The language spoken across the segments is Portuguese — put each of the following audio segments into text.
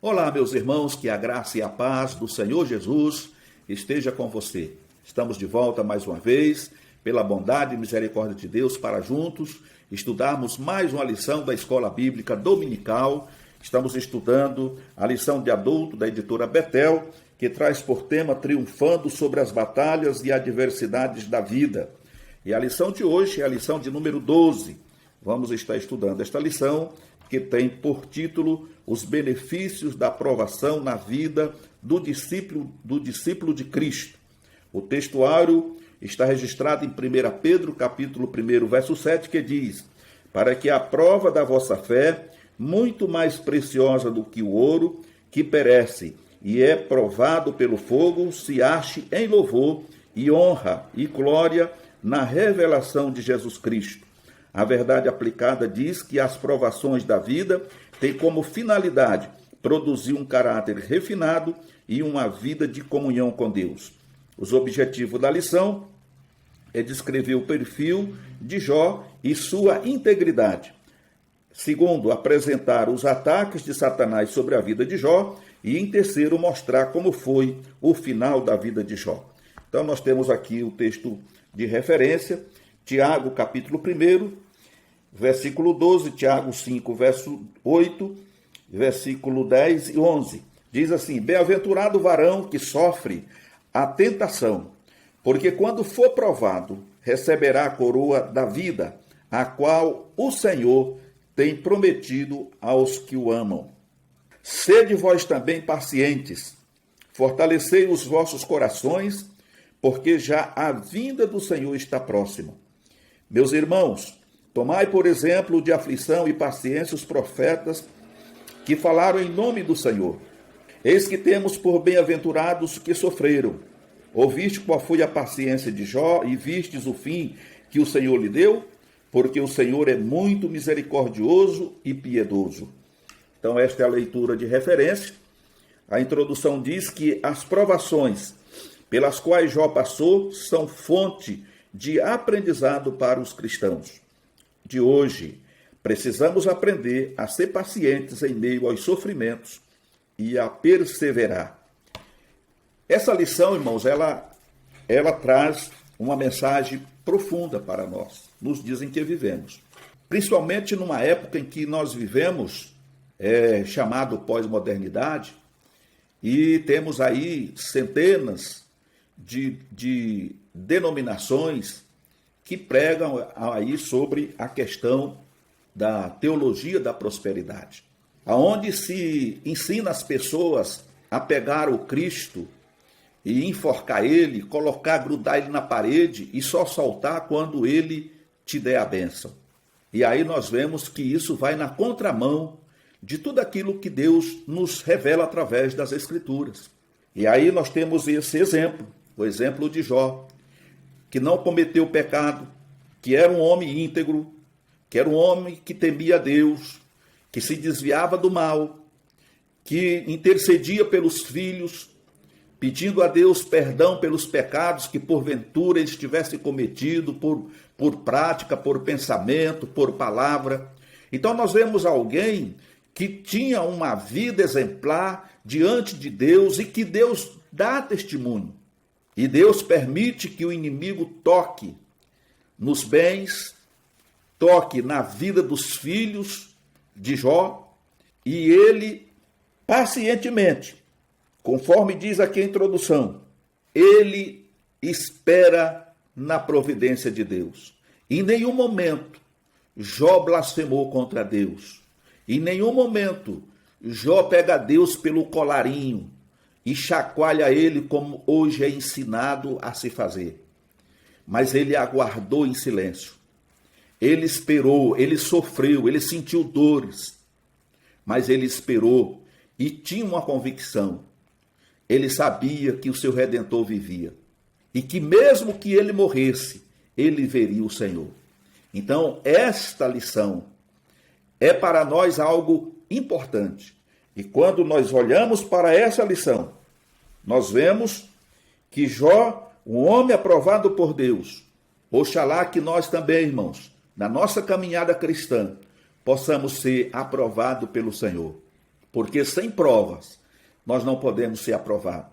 Olá, meus irmãos, que a graça e a paz do Senhor Jesus esteja com você. Estamos de volta mais uma vez, pela bondade e misericórdia de Deus, para juntos estudarmos mais uma lição da Escola Bíblica Dominical. Estamos estudando a lição de adulto da editora Betel, que traz por tema Triunfando sobre as batalhas e adversidades da vida. E a lição de hoje é a lição de número 12. Vamos estar estudando esta lição, que tem por título Os benefícios da aprovação na vida do discípulo de Cristo. O textuário está registrado em 1 Pedro, capítulo 1, verso 7, que diz: para que a prova da vossa fé, muito mais preciosa do que o ouro, que perece e é provado pelo fogo, se ache em louvor e honra e glória na revelação de Jesus Cristo. A verdade aplicada diz que as provações da vida têm como finalidade produzir um caráter refinado e uma vida de comunhão com Deus. Os objetivos da lição é descrever o perfil de Jó e sua integridade. Segundo, apresentar os ataques de Satanás sobre a vida de Jó. E em terceiro, mostrar como foi o final da vida de Jó. Então nós temos aqui o texto de referência, Tiago, capítulo 1, versículo 12, Tiago 5, verso 8, versículo 10 e 11. Diz assim: bem-aventurado o varão que sofre a tentação, porque quando for provado, receberá a coroa da vida, a qual o Senhor tem prometido aos que o amam. Sede vós também pacientes, fortalecei os vossos corações, porque já a vinda do Senhor está próxima. Meus irmãos, tomai por exemplo de aflição e paciência os profetas que falaram em nome do Senhor. Eis que temos por bem-aventurados que sofreram. Ouviste qual foi a paciência de Jó e vistes o fim que o Senhor lhe deu? Porque o Senhor é muito misericordioso e piedoso. Então esta é a leitura de referência. A introdução diz que as provações pelas quais Jó passou são fonte de aprendizado para os cristãos de hoje. Precisamos aprender a ser pacientes em meio aos sofrimentos e a perseverar. Essa lição, irmãos, ela traz uma mensagem profunda para nós, nos dias em que vivemos. Principalmente numa época em que nós vivemos, chamado pós-modernidade, e temos aí centenas de denominações que pregam aí sobre a questão da teologia da prosperidade, aonde se ensina as pessoas a pegar o Cristo e enforcar ele, grudar ele na parede e só soltar quando ele te der a bênção. E aí nós vemos que isso vai na contramão de tudo aquilo que Deus nos revela através das Escrituras. E aí nós temos esse exemplo, o exemplo de Jó, que não cometeu pecado, que era um homem íntegro, que era um homem que temia a Deus, que se desviava do mal, que intercedia pelos filhos, pedindo a Deus perdão pelos pecados que porventura eles tivessem cometido por prática, por pensamento, por palavra. Então nós vemos alguém que tinha uma vida exemplar diante de Deus e que Deus dá testemunho. E Deus permite que o inimigo toque nos bens, toque na vida dos filhos de Jó, e ele pacientemente, conforme diz aqui a introdução, ele espera na providência de Deus. Em nenhum momento Jó blasfemou contra Deus. Em nenhum momento Jó pega Deus pelo colarinho e chacoalha ele como hoje é ensinado a se fazer. Mas ele aguardou em silêncio. Ele esperou, ele sofreu, ele sentiu dores. Mas ele esperou e tinha uma convicção. Ele sabia que o seu Redentor vivia. E que mesmo que ele morresse, ele veria o Senhor. Então, esta lição é para nós algo importante. E quando nós olhamos para essa lição, nós vemos que Jó, um homem aprovado por Deus, oxalá que nós também, irmãos, na nossa caminhada cristã, possamos ser aprovados pelo Senhor. porque sem provas nós não podemos ser aprovados.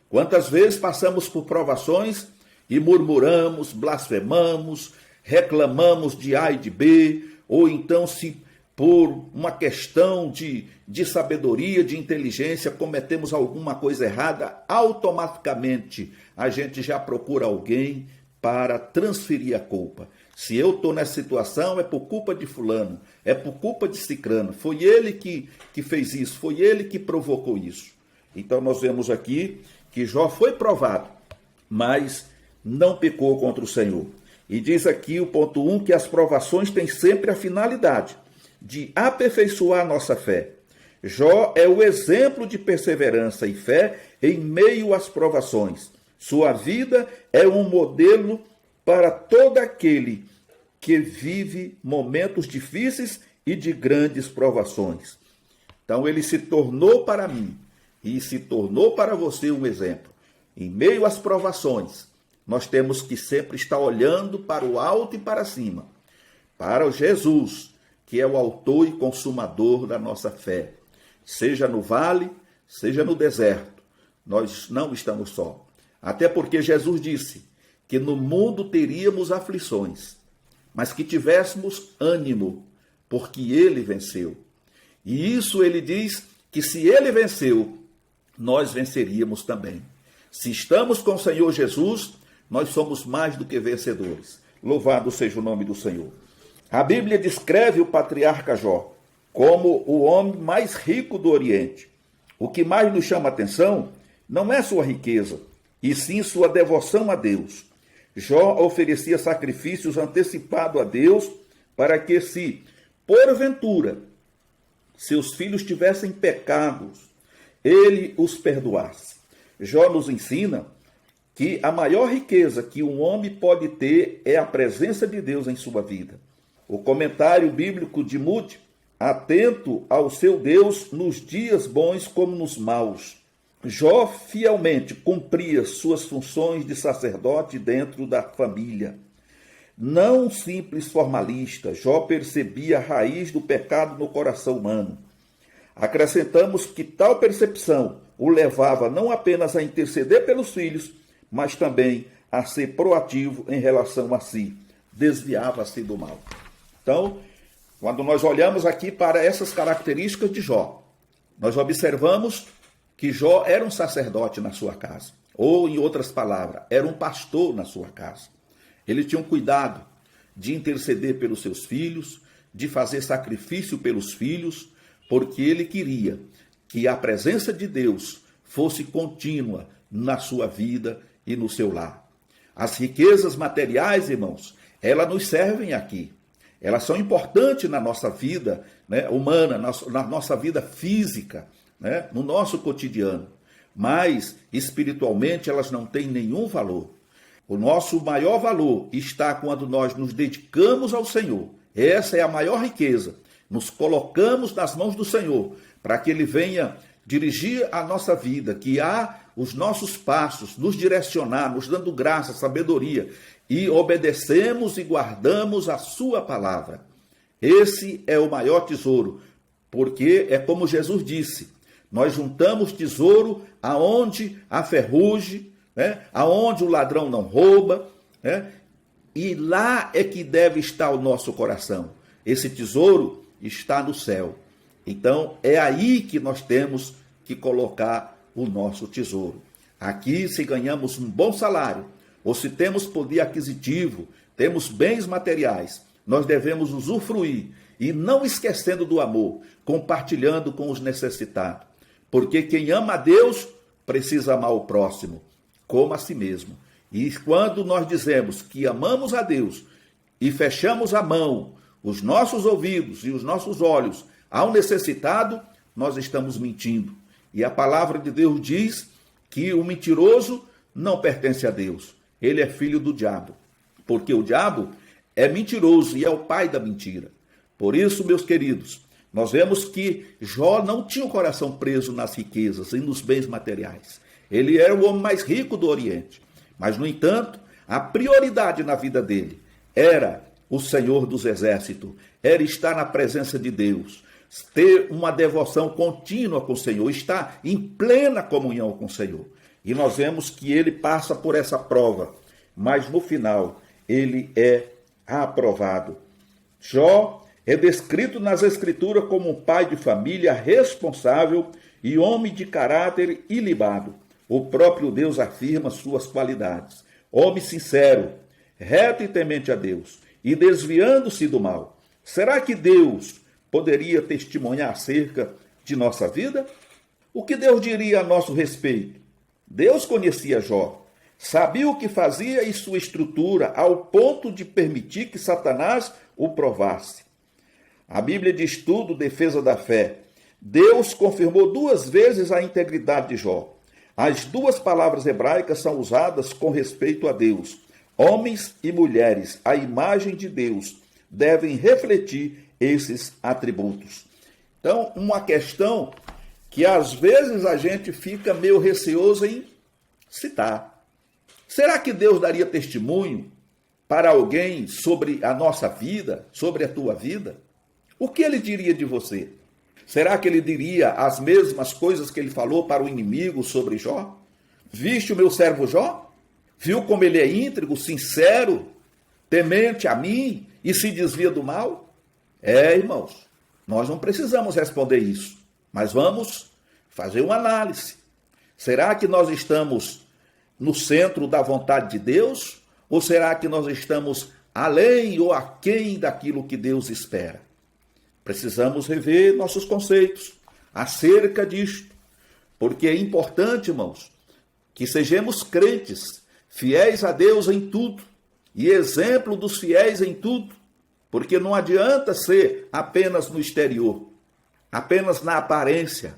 Quantas vezes passamos por provações e murmuramos, blasfemamos, reclamamos de A e de B, ou então se por uma questão de sabedoria, de inteligência, cometemos alguma coisa errada, automaticamente a gente já procura alguém para transferir a culpa. Se eu estou nessa situação, é por culpa de fulano, é por culpa de cicrano, foi ele que fez isso, foi ele que provocou isso. Então nós vemos aqui que Jó foi provado, mas não pecou contra o Senhor. E diz aqui o ponto 1 que as provações têm sempre a finalidade de aperfeiçoar nossa fé. Jó é o exemplo de perseverança e fé em meio às provações. Sua vida é um modelo para todo aquele que vive momentos difíceis e de grandes provações. Então ele se tornou para mim e se tornou para você um exemplo. Em meio às provações, nós temos que sempre estar olhando para o alto e para cima, para o Jesus, que é o autor e consumador da nossa fé. Seja no vale, seja no deserto, nós não estamos só. Até porque Jesus disse que no mundo teríamos aflições, mas que tivéssemos ânimo, porque ele venceu. E isso ele diz que se ele venceu, nós venceríamos também. Se estamos com o Senhor Jesus, nós somos mais do que vencedores. Louvado seja o nome do Senhor. A Bíblia descreve o patriarca Jó como o homem mais rico do Oriente. O que mais nos chama a atenção não é sua riqueza, e sim sua devoção a Deus. Jó oferecia sacrifícios antecipados a Deus para que, se porventura seus filhos tivessem pecados, ele os perdoasse. Jó nos ensina que a maior riqueza que um homem pode ter é a presença de Deus em sua vida. O comentário bíblico de Moody: atento ao seu Deus nos dias bons como nos maus. Jó fielmente cumpria suas funções de sacerdote dentro da família. Não um simples formalista, Jó percebia a raiz do pecado no coração humano. Acrescentamos que tal percepção o levava não apenas a interceder pelos filhos, mas também a ser proativo em relação a si. Desviava-se do mal. Então, quando nós olhamos aqui para essas características de Jó, nós observamos que Jó era um sacerdote na sua casa. Ou, em outras palavras, era um pastor na sua casa. Ele tinha um cuidado de interceder pelos seus filhos, de fazer sacrifício pelos filhos, porque ele queria que a presença de Deus fosse contínua na sua vida e no seu lar. As riquezas materiais, irmãos, elas nos servem aqui. Elas são importantes na nossa vida, né, humana, na nossa vida física, né, no nosso cotidiano. Mas, espiritualmente, elas não têm nenhum valor. O nosso maior valor está quando nós nos dedicamos ao Senhor. Essa é a maior riqueza. Nos colocamos nas mãos do Senhor, para que Ele venha dirigir a nossa vida, guiar os nossos passos, nos direcionar, nos dando graça, sabedoria, e obedecemos e guardamos a sua palavra. Esse é o maior tesouro, porque é como Jesus disse, nós juntamos tesouro aonde a ferrugem, né, aonde o ladrão não rouba, né, e lá é que deve estar o nosso coração. Esse tesouro está no céu. Então, é aí que nós temos que colocar o nosso tesouro. Aqui, se ganhamos um bom salário, ou se temos poder aquisitivo, temos bens materiais, nós devemos usufruir, e não esquecendo do amor, compartilhando com os necessitados. Porque quem ama a Deus, precisa amar o próximo, como a si mesmo. E quando nós dizemos que amamos a Deus, e fechamos a mão, os nossos ouvidos e os nossos olhos ao necessitado, nós estamos mentindo. E a palavra de Deus diz que o mentiroso não pertence a Deus. Ele é filho do diabo. Porque o diabo é mentiroso e é o pai da mentira. Por isso, meus queridos, nós vemos que Jó não tinha o coração preso nas riquezas e nos bens materiais. Ele era o homem mais rico do Oriente. Mas, no entanto, a prioridade na vida dele era o Senhor dos Exércitos, era estar na presença de Deus. ter uma devoção contínua com o Senhor, estar em plena comunhão com o Senhor. E nós vemos que ele passa por essa prova, mas no final ele é aprovado. Jó é descrito nas Escrituras como um pai de família responsável e homem de caráter ilibado. O próprio Deus afirma suas qualidades. Homem sincero, reto e temente a Deus, e desviando-se do mal. Será que Deus poderia testemunhar acerca de nossa vida? O que Deus diria a nosso respeito? Deus conhecia Jó, sabia o que fazia e sua estrutura, ao ponto de permitir que Satanás o provasse. A Bíblia diz tudo, defesa da fé. Deus confirmou 2 vezes a integridade de Jó. As 2 palavras hebraicas são usadas com respeito a Deus. Homens e mulheres, a imagem de Deus, devem refletir esses atributos. Então, uma questão que às vezes a gente fica meio receoso em citar. Será que Deus daria testemunho para alguém sobre a nossa vida, sobre a tua vida? O que ele diria de você? Será que ele diria as mesmas coisas que ele falou para o inimigo sobre Jó? Viste o meu servo Jó? Viu como ele é íntegro, sincero, temente a mim e se desvia do mal? Irmãos, nós não precisamos responder isso, mas vamos fazer uma análise. Será que nós estamos no centro da vontade de Deus? Ou será que nós estamos além ou aquém daquilo que Deus espera? Precisamos rever nossos conceitos acerca disto, porque é importante, irmãos, que sejamos crentes, fiéis a Deus em tudo, e exemplo dos fiéis em tudo, porque não adianta ser apenas no exterior, apenas na aparência,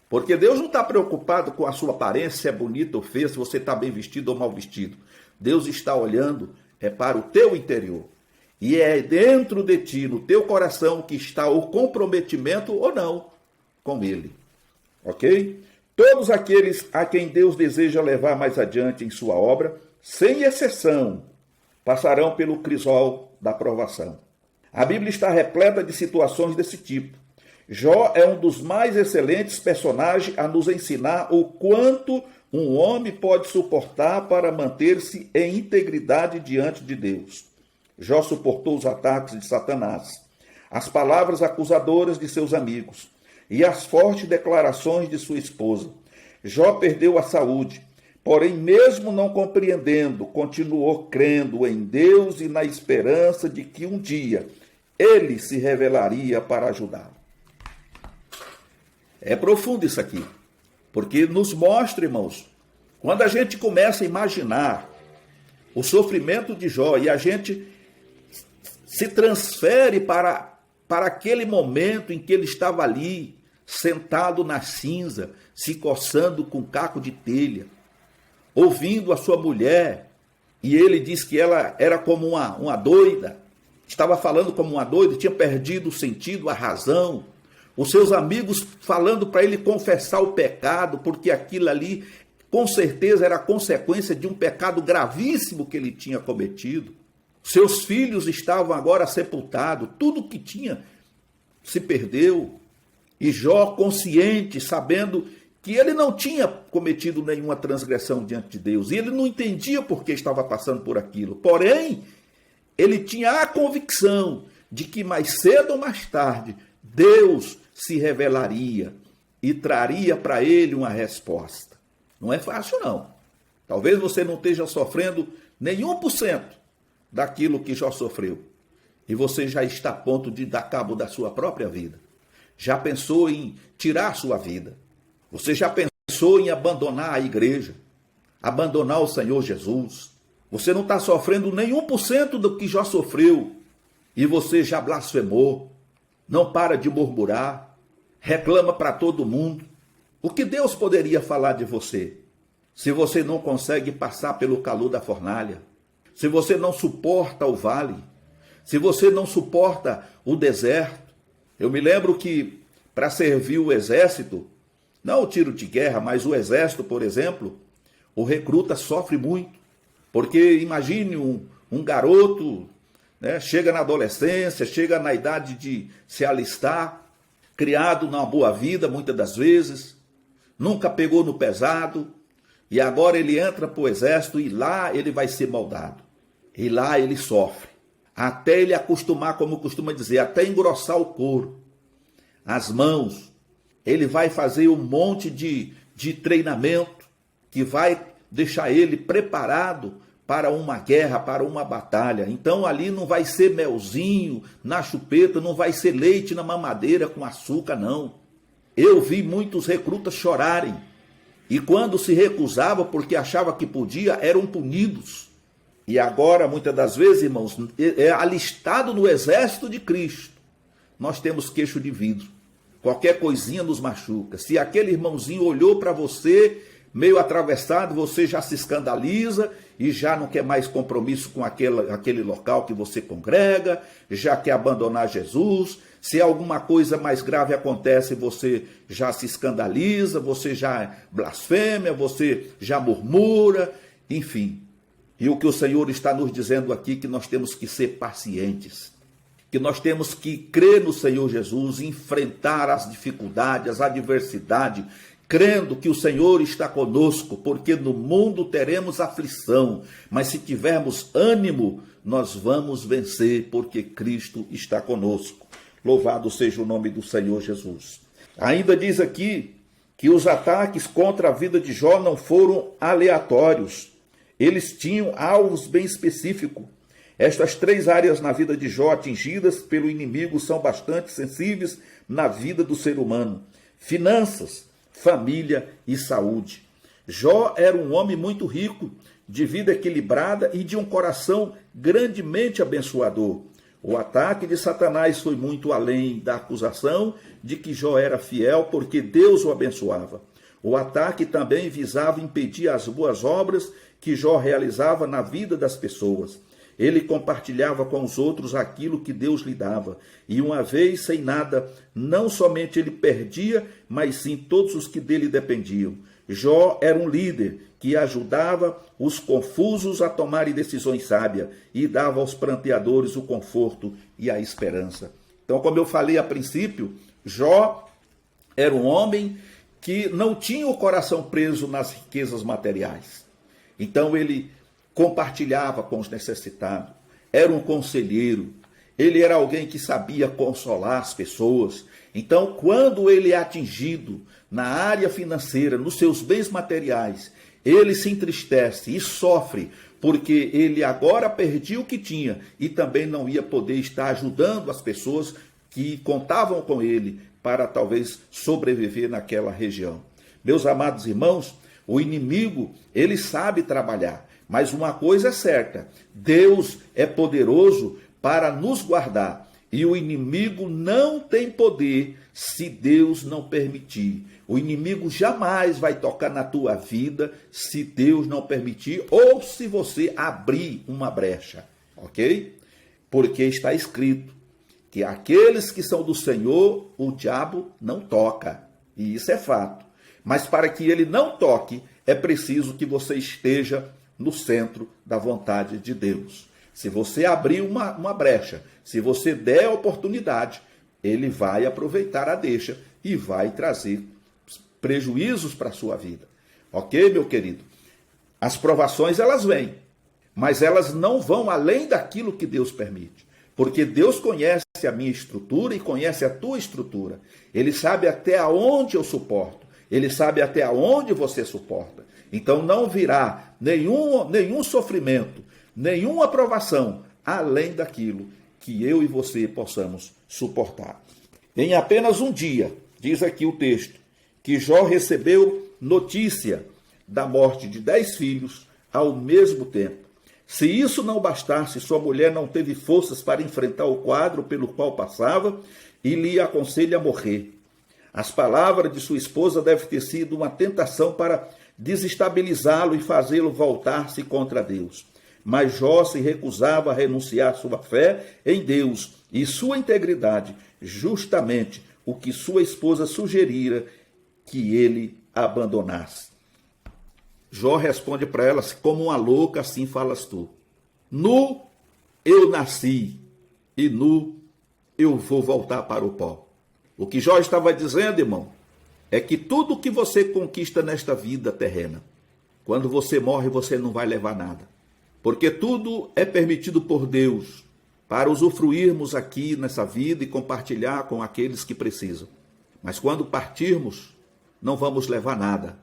porque Deus não está preocupado com a sua aparência, se é bonita ou feia, se você está bem vestido ou mal vestido. Deus está olhando para o teu interior. E é dentro de ti, no teu coração, que está o comprometimento ou não com Ele. Ok? Todos aqueles a quem Deus deseja levar mais adiante em sua obra, sem exceção, passarão pelo crisol da provação. A Bíblia está repleta de situações desse tipo. Jó é um dos mais excelentes personagens a nos ensinar o quanto um homem pode suportar para manter-se em integridade diante de Deus. Jó suportou os ataques de Satanás, as palavras acusadoras de seus amigos e as fortes declarações de sua esposa. Jó perdeu a saúde, porém, mesmo não compreendendo, continuou crendo em Deus e na esperança de que um dia ele se revelaria para ajudá-lo. É profundo isso aqui, porque nos mostra, irmãos, quando a gente começa a imaginar o sofrimento de Jó e a gente se transfere para aquele momento em que ele estava ali, sentado na cinza, se coçando com caco de telha, ouvindo a sua mulher, e ele diz que ela era como uma doida, estava falando como uma doida, tinha perdido o sentido, a razão. Os seus amigos falando para ele confessar o pecado, porque aquilo ali, com certeza, era consequência de um pecado gravíssimo que ele tinha cometido. Seus filhos estavam agora sepultados, tudo que tinha se perdeu. E Jó, consciente, sabendo que ele não tinha cometido nenhuma transgressão diante de Deus, e ele não entendia por que estava passando por aquilo. Porém, ele tinha a convicção de que mais cedo ou mais tarde, Deus se revelaria e traria para ele uma resposta. Não é fácil, não. Talvez você não esteja sofrendo nenhum por cento daquilo que Jó sofreu. E você já está a ponto de dar cabo da sua própria vida. Já pensou em tirar a sua vida. Você já pensou em abandonar a igreja, abandonar o Senhor Jesus. Você não está sofrendo nenhum por cento do que Jó sofreu. E você já blasfemou. Não para de murmurar. Reclama para todo mundo. O que Deus poderia falar de você? Se você não consegue passar pelo calor da fornalha, se você não suporta o vale, se você não suporta o deserto. Eu me lembro que para servir o exército, não o tiro de guerra, mas o exército, por exemplo, o recruta sofre muito. Porque imagine um garoto, né, chega na adolescência, chega na idade de se alistar, criado numa boa vida, muitas das vezes, nunca pegou no pesado, e agora ele entra para o exército e lá ele vai ser moldado. E lá ele sofre, até ele acostumar, como costuma dizer, até engrossar o couro, as mãos. Ele vai fazer um monte de treinamento que vai deixar ele preparado para uma guerra, para uma batalha. Então ali não vai ser melzinho na chupeta, não vai ser leite na mamadeira com açúcar, não. Eu vi muitos recrutas chorarem. E quando se recusava porque achava que podia, eram punidos. E agora, muitas das vezes, irmãos, é alistado no exército de Cristo. Nós temos queixo de vidro. Qualquer coisinha nos machuca. Se aquele irmãozinho olhou para você meio atravessado, você já se escandaliza e já não quer mais compromisso com aquele local que você congrega, já quer abandonar Jesus. Se alguma coisa mais grave acontece, você já se escandaliza, você já blasfêmia, você já murmura, enfim. E o que o Senhor está nos dizendo aqui, que nós temos que ser pacientes, que nós temos que crer no Senhor Jesus, enfrentar as dificuldades, as adversidades, crendo que o Senhor está conosco, porque no mundo teremos aflição, mas se tivermos ânimo, nós vamos vencer, porque Cristo está conosco. Louvado seja o nome do Senhor Jesus. Ainda diz aqui que os ataques contra a vida de Jó não foram aleatórios. Eles tinham alvos bem específicos. Estas 3 áreas na vida de Jó atingidas pelo inimigo são bastante sensíveis na vida do ser humano: finanças, família e saúde. Jó era um homem muito rico, de vida equilibrada e de um coração grandemente abençoador. O ataque de Satanás foi muito além da acusação de que Jó era fiel porque Deus o abençoava. O ataque também visava impedir as boas obras que Jó realizava na vida das pessoas. Ele compartilhava com os outros aquilo que Deus lhe dava. E uma vez sem nada, não somente ele perdia, mas sim todos os que dele dependiam. Jó era um líder que ajudava os confusos a tomarem decisões sábias e dava aos pranteadores o conforto e a esperança. Então, como eu falei a princípio, Jó era um homem que não tinha o coração preso nas riquezas materiais. Então, ele compartilhava com os necessitados, era um conselheiro, ele era alguém que sabia consolar as pessoas. Então, quando ele é atingido na área financeira, nos seus bens materiais, ele se entristece e sofre, porque ele agora perdia o que tinha e também não ia poder estar ajudando as pessoas que contavam com ele para talvez sobreviver naquela região. Meus amados irmãos, o inimigo, ele sabe trabalhar, mas uma coisa é certa: Deus é poderoso para nos guardar. E o inimigo não tem poder se Deus não permitir. O inimigo jamais vai tocar na tua vida se Deus não permitir ou se você abrir uma brecha, ok? Porque está escrito que aqueles que são do Senhor, o diabo não toca. E isso é fato. Mas para que ele não toque, é preciso que você esteja no centro da vontade de Deus. Se você abrir uma brecha, se você der a oportunidade, ele vai aproveitar a deixa e vai trazer prejuízos para a sua vida. Ok, meu querido? As provações, elas vêm, mas elas não vão além daquilo que Deus permite. Porque Deus conhece a minha estrutura e conhece a tua estrutura. Ele sabe até aonde eu suporto. Ele sabe até aonde você suporta. Então não virá nenhum sofrimento, nenhuma provação, além daquilo que eu e você possamos suportar. Em apenas um dia, diz aqui o texto, que Jó recebeu notícia da morte de 10 filhos ao mesmo tempo. Se isso não bastasse, sua mulher não teve forças para enfrentar o quadro pelo qual passava e lhe aconselha a morrer. As palavras de sua esposa devem ter sido uma tentação para desestabilizá-lo e fazê-lo voltar-se contra Deus. Mas Jó se recusava a renunciar sua fé em Deus e sua integridade, justamente o que sua esposa sugerira que ele abandonasse. Jó responde para ela: como uma louca, assim falas tu. Nu eu nasci e nu eu vou voltar para o pó. O que Jó estava dizendo, irmão, é que tudo que você conquista nesta vida terrena, quando você morre, você não vai levar nada. Porque tudo é permitido por Deus para usufruirmos aqui nessa vida e compartilhar com aqueles que precisam. Mas quando partirmos, não vamos levar nada.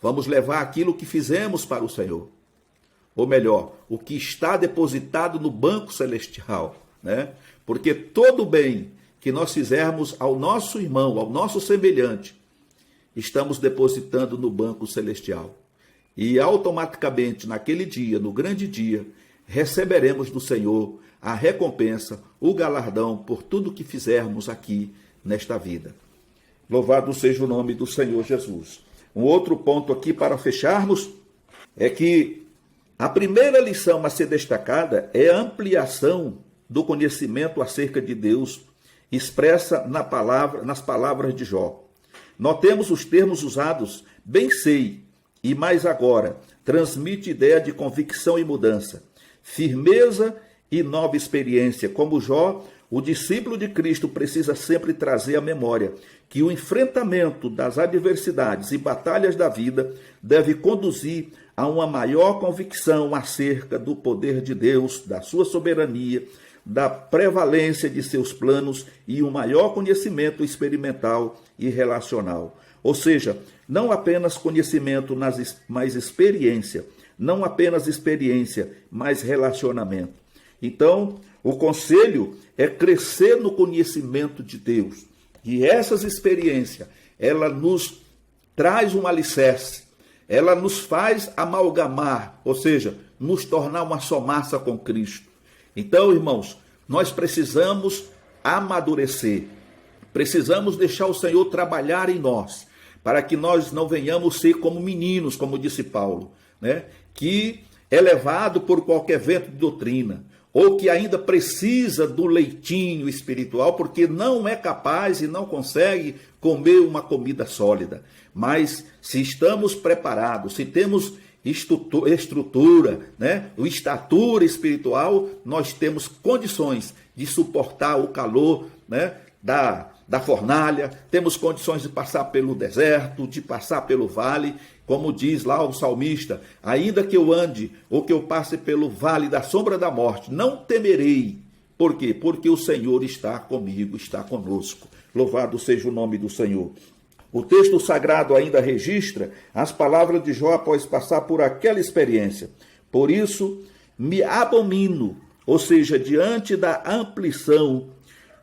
Vamos levar aquilo que fizemos para o Senhor. Ou melhor, o que está depositado no banco celestial, né? Porque todo bem que nós fizermos ao nosso irmão, ao nosso semelhante, estamos depositando no banco celestial. E automaticamente, naquele dia, no grande dia, receberemos do Senhor a recompensa, o galardão por tudo que fizermos aqui nesta vida. Louvado seja o nome do Senhor Jesus. Um outro ponto aqui para fecharmos é que a primeira lição a ser destacada é a ampliação do conhecimento acerca de Deus, expressa nas palavras de Jó. Notemos os termos usados, bem sei, e mais agora, transmite ideia de convicção e mudança, firmeza e nova experiência. Como Jó, o discípulo de Cristo precisa sempre trazer à memória que o enfrentamento das adversidades e batalhas da vida deve conduzir a uma maior convicção acerca do poder de Deus, da sua soberania, da prevalência de seus planos e um maior conhecimento experimental e relacional. Ou seja, não apenas conhecimento, mas experiência. Não apenas experiência, mas relacionamento. Então, o conselho é crescer no conhecimento de Deus. E essas experiências, ela nos traz um alicerce. Ela nos faz amalgamar, ou seja, nos tornar uma só massa com Cristo. Então, irmãos, nós precisamos amadurecer. Precisamos deixar o Senhor trabalhar em nós, para que nós não venhamos ser como meninos, como disse Paulo, né? Que é levado por qualquer vento de doutrina, ou que ainda precisa do leitinho espiritual, porque não é capaz e não consegue comer uma comida sólida. Mas se estamos preparados, se temos estrutura, né, estatura espiritual, nós temos condições de suportar o calor, né, da fornalha, temos condições de passar pelo deserto, de passar pelo vale, como diz lá o salmista, ainda que eu ande ou que eu passe pelo vale da sombra da morte, não temerei. Por quê? Porque o Senhor está comigo, está conosco. Louvado seja o nome do Senhor. O texto sagrado ainda registra as palavras de Jó após passar por aquela experiência. Por isso, me abomino, ou seja, diante da ampliação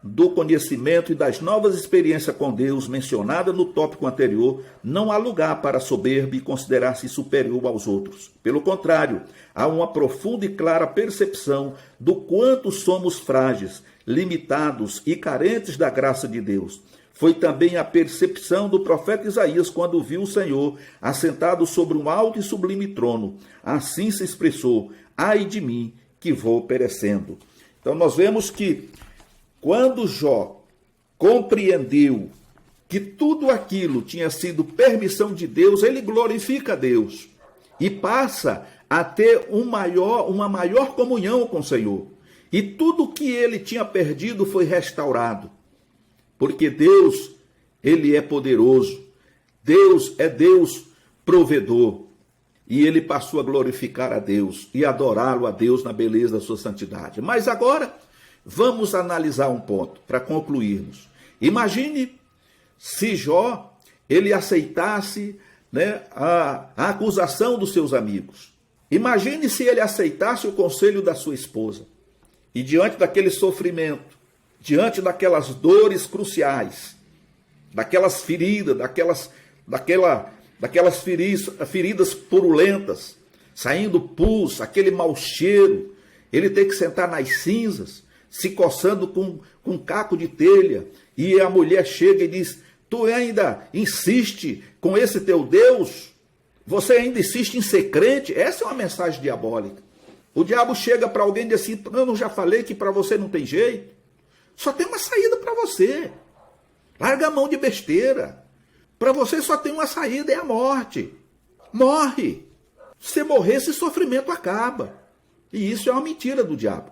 do conhecimento e das novas experiências com Deus mencionada no tópico anterior, não há lugar para soberba e considerar-se superior aos outros. Pelo contrário, há uma profunda e clara percepção do quanto somos frágeis, limitados e carentes da graça de Deus. Foi também a percepção do profeta Isaías quando viu o Senhor assentado sobre um alto e sublime trono. Assim se expressou: ai de mim, que vou perecendo. Então nós vemos que quando Jó compreendeu que tudo aquilo tinha sido permissão de Deus, ele glorifica a Deus e passa a ter uma maior comunhão com o Senhor. E tudo que ele tinha perdido foi restaurado. Porque Deus, ele é poderoso. Deus é Deus provedor. E ele passou a glorificar a Deus e adorá-lo a Deus na beleza da sua santidade. Mas agora, vamos analisar um ponto para concluirmos. Imagine se Jó, ele aceitasse, né, a acusação dos seus amigos. Imagine se ele aceitasse o conselho da sua esposa. E diante daquele sofrimento, diante daquelas dores cruciais, daquelas feridas, daquelas feridas purulentas, saindo pus, aquele mau cheiro, ele tem que sentar nas cinzas, se coçando com um caco de telha, e a mulher chega e diz: tu ainda insiste com esse teu Deus? Você ainda insiste em ser crente? Essa é uma mensagem diabólica. O diabo chega para alguém e diz assim: eu não já falei que para você não tem jeito? Só tem uma saída para você. Larga a mão de besteira. Para você só tem uma saída, é a morte. Morre. Se morrer, esse sofrimento acaba. E isso é uma mentira do diabo.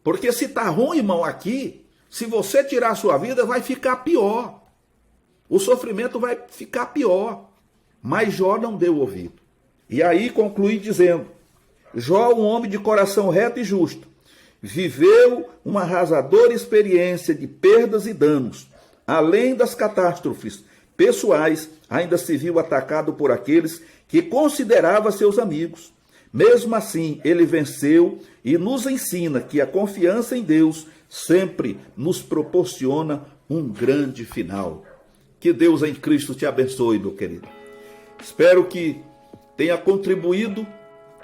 Porque se está ruim, irmão, aqui, se você tirar a sua vida, vai ficar pior. o sofrimento vai ficar pior. Mas Jó não deu ouvido. E aí conclui dizendo: Jó, um homem de coração reto e justo, viveu uma arrasadora experiência de perdas e danos. Além das catástrofes pessoais, ainda se viu atacado por aqueles que considerava seus amigos. Mesmo assim, ele venceu e nos ensina que a confiança em Deus sempre nos proporciona um grande final. Que Deus em Cristo te abençoe, meu querido. Espero que tenha contribuído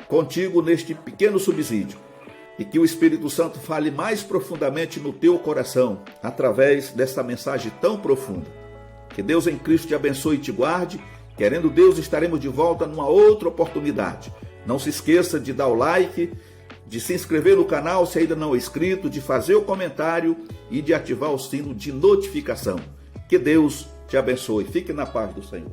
contigo neste pequeno subsídio e que o Espírito Santo fale mais profundamente no teu coração através desta mensagem tão profunda. Que Deus em Cristo te abençoe e te guarde. Querendo Deus, estaremos de volta numa outra oportunidade. Não se esqueça de dar o like, de se inscrever no canal se ainda não é inscrito, de fazer o comentário e de ativar o sino de notificação. Que Deus te abençoe. Fique na paz do Senhor.